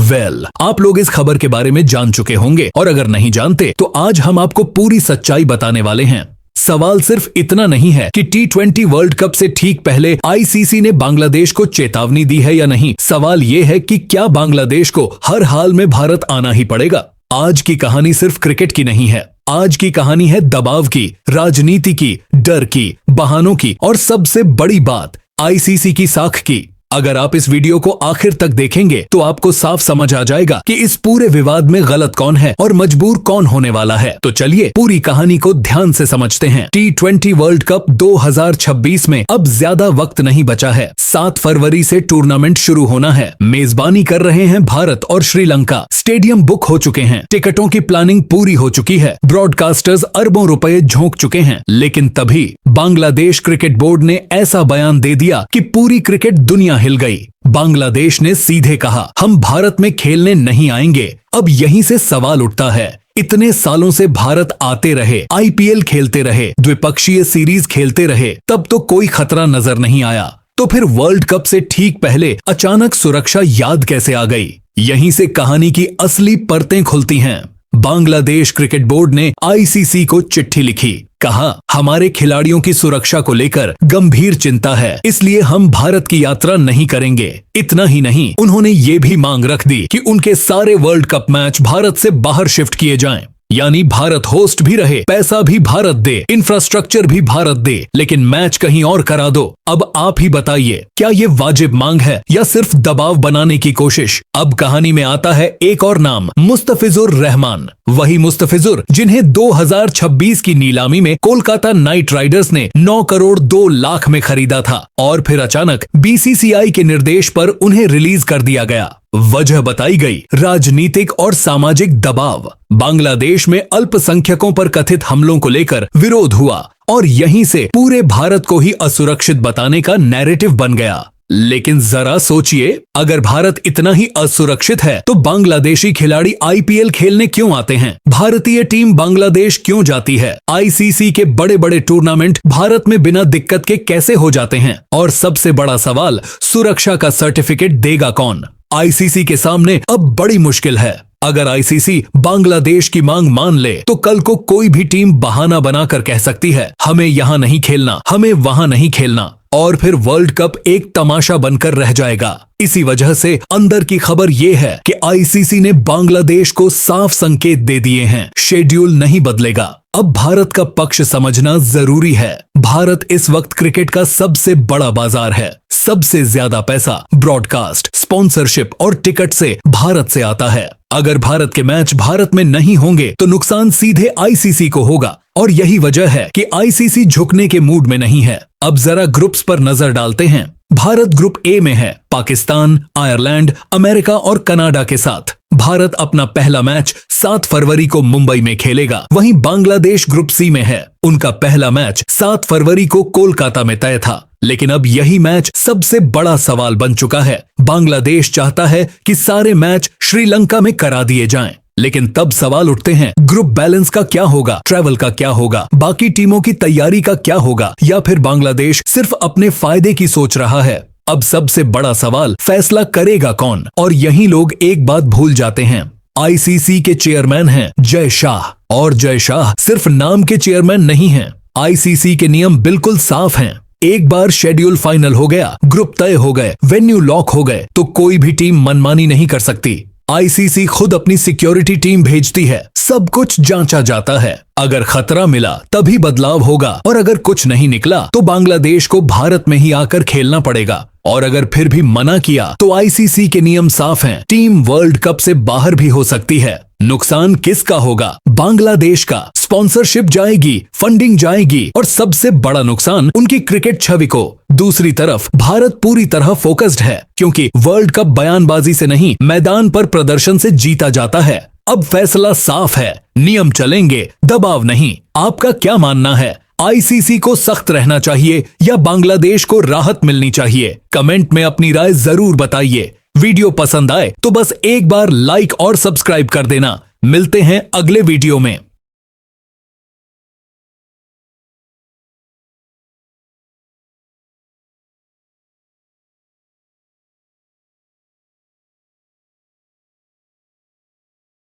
आप लोग इस खबर के बारे में जान चुके होंगे और अगर नहीं जानते तो आज हम आपको पूरी सच्चाई बताने वाले हैं। सवाल सिर्फ इतना नहीं है कि T20 वर्ल्ड कप से ठीक पहले आईसीसी ने बांग्लादेश को चेतावनी दी है या नहीं। सवाल ये है कि क्या बांग्लादेश को हर हाल में भारत आना ही पड़ेगा। आज की कहानी सिर्फ क्रिकेट की नहीं है, आज की कहानी है दबाव की, राजनीति की, डर की, बहानों की और सबसे बड़ी बात आईसीसी की साख की। अगर आप इस वीडियो को आखिर तक देखेंगे तो आपको साफ समझ आ जाएगा कि इस पूरे विवाद में गलत कौन है और मजबूर कौन होने वाला है। तो चलिए पूरी कहानी को ध्यान से समझते हैं। T20 वर्ल्ड कप 2026 में अब ज्यादा वक्त नहीं बचा है। 7 फरवरी से टूर्नामेंट शुरू होना है। मेजबानी कर रहे हैं भारत और श्रीलंका। स्टेडियम बुक हो चुके हैं, टिकटों की प्लानिंग पूरी हो चुकी है, ब्रॉडकास्टर्स अरबों रुपए झोंक चुके हैं। लेकिन तभी बांग्लादेश क्रिकेट बोर्ड ने ऐसा बयान दे दिया कि पूरी क्रिकेट दुनिया हिल गई। बांग्लादेश ने सीधे कहा, हम भारत में खेलने नहीं आएंगे। अब यहीं से सवाल उठता है, इतने सालों से भारत आते रहे, आईपीएल खेलते रहे, द्विपक्षीय सीरीज खेलते रहे, तब तो कोई खतरा नजर नहीं आया। तो फिर वर्ल्ड कप से ठीक पहले अचानक सुरक्षा याद कैसे आ गई? यहीं से कहानी की असली परतें खुलती हैं। बांग्लादेश क्रिकेट बोर्ड ने आईसीसी को चिट्ठी लिखी, कहा हमारे खिलाड़ियों की सुरक्षा को लेकर गंभीर चिंता है, इसलिए हम भारत की यात्रा नहीं करेंगे। इतना ही नहीं, उन्होंने ये भी मांग रख दी कि उनके सारे वर्ल्ड कप मैच भारत से बाहर शिफ्ट किए जाएं। यानी भारत होस्ट भी रहे, पैसा भी भारत दे, इंफ्रास्ट्रक्चर भी भारत दे, लेकिन मैच कहीं और करा दो। अब आप ही बताइए, क्या ये वाजिब मांग है या सिर्फ दबाव बनाने की कोशिश? अब कहानी में आता है एक और नाम, मुस्तफिजुर रहमान। वही मुस्तफिजुर जिन्हें 2026 की नीलामी में कोलकाता नाइट राइडर्स ने 9 करोड़ 2 लाख में खरीदा था और फिर अचानक बीसीसीआई के निर्देश पर उन्हें रिलीज कर दिया गया। वजह बताई गई, राजनीतिक और सामाजिक दबाव। बांग्लादेश में अल्पसंख्यकों पर कथित हमलों को लेकर विरोध हुआ और यहीं से पूरे भारत को ही असुरक्षित बताने का नैरेटिव बन गया। लेकिन जरा सोचिए, अगर भारत इतना ही असुरक्षित है तो बांग्लादेशी खिलाड़ी आईपीएल खेलने क्यों आते हैं? भारतीय टीम बांग्लादेश क्यों जाती है? आईसीसी के बड़े बड़े टूर्नामेंट भारत में बिना दिक्कत के कैसे हो जाते हैं? और सबसे बड़ा सवाल, सुरक्षा का सर्टिफिकेट देगा कौन? आईसीसी के सामने अब बड़ी मुश्किल है। अगर आईसीसी बांग्लादेश की मांग मान ले तो कल को कोई भी टीम बहाना बनाकर कह सकती है, हमें यहाँ नहीं खेलना, हमें वहां नहीं खेलना, और फिर वर्ल्ड कप एक तमाशा बनकर रह जाएगा। इसी वजह से अंदर की खबर ये है कि आईसीसी ने बांग्लादेश को साफ संकेत दे दिए हैं, शेड्यूल नहीं बदलेगा। अब भारत का पक्ष समझना जरूरी है। भारत इस वक्त क्रिकेट का सबसे बड़ा बाजार है। सबसे ज्यादा पैसा ब्रॉडकास्ट, स्पॉन्सरशिप और टिकट से भारत से आता है। अगर भारत के मैच भारत में नहीं होंगे तो नुकसान सीधे आईसीसी को होगा और यही वजह है कि आईसीसी झुकने के मूड में नहीं है। अब जरा ग्रुप्स पर नजर डालते हैं। भारत ग्रुप ए में है, पाकिस्तान, आयरलैंड, अमेरिका और कनाडा के साथ। भारत अपना पहला मैच 7 फरवरी को मुंबई में खेलेगा। वहीं बांग्लादेश ग्रुप सी में है, उनका पहला मैच 7 फरवरी को कोलकाता में तय था। लेकिन अब यही मैच सबसे बड़ा सवाल बन चुका है। बांग्लादेश चाहता है कि सारे मैच श्रीलंका में करा दिए जाएं। लेकिन तब सवाल उठते हैं, ग्रुप बैलेंस का क्या होगा, ट्रैवल का क्या होगा, बाकी टीमों की तैयारी का क्या होगा, या फिर बांग्लादेश सिर्फ अपने फायदे की सोच रहा है? अब सबसे बड़ा सवाल, फैसला करेगा कौन? और यही लोग एक बात भूल जाते हैं, आईसीसी के चेयरमैन हैं जय शाह, और जय शाह सिर्फ नाम के चेयरमैन नहीं हैं। आईसीसी के नियम बिल्कुल साफ हैं। एक बार शेड्यूल फाइनल हो गया, ग्रुप तय हो गए, वेन्यू लॉक हो गए, तो कोई भी टीम मनमानी नहीं कर सकती। आईसीसी खुद अपनी सिक्योरिटी टीम भेजती है, सब कुछ जांचा जाता है। अगर खतरा मिला तभी बदलाव होगा और अगर कुछ नहीं निकला तो बांग्लादेश को भारत में ही आकर खेलना पड़ेगा। और अगर फिर भी मना किया तो आईसीसी के नियम साफ हैं, टीम वर्ल्ड कप से बाहर भी हो सकती है। नुकसान किसका होगा? बांग्लादेश का। स्पॉन्सरशिप जाएगी, फंडिंग जाएगी और सबसे बड़ा नुकसान उनकी क्रिकेट छवि को। दूसरी तरफ भारत पूरी तरह फोकस्ड है, क्योंकि वर्ल्ड कप बयानबाजी से नहीं, मैदान पर प्रदर्शन से जीता जाता है। अब फैसला साफ है, नियम चलेंगे, दबाव नहीं। आपका क्या मानना है? आईसीसी को सख्त रहना चाहिए या बांग्लादेश को राहत मिलनी चाहिए? कमेंट में अपनी राय जरूर बताइए। वीडियो पसंद आए तो बस एक बार लाइक और सब्सक्राइब कर देना। मिलते हैं अगले वीडियो में।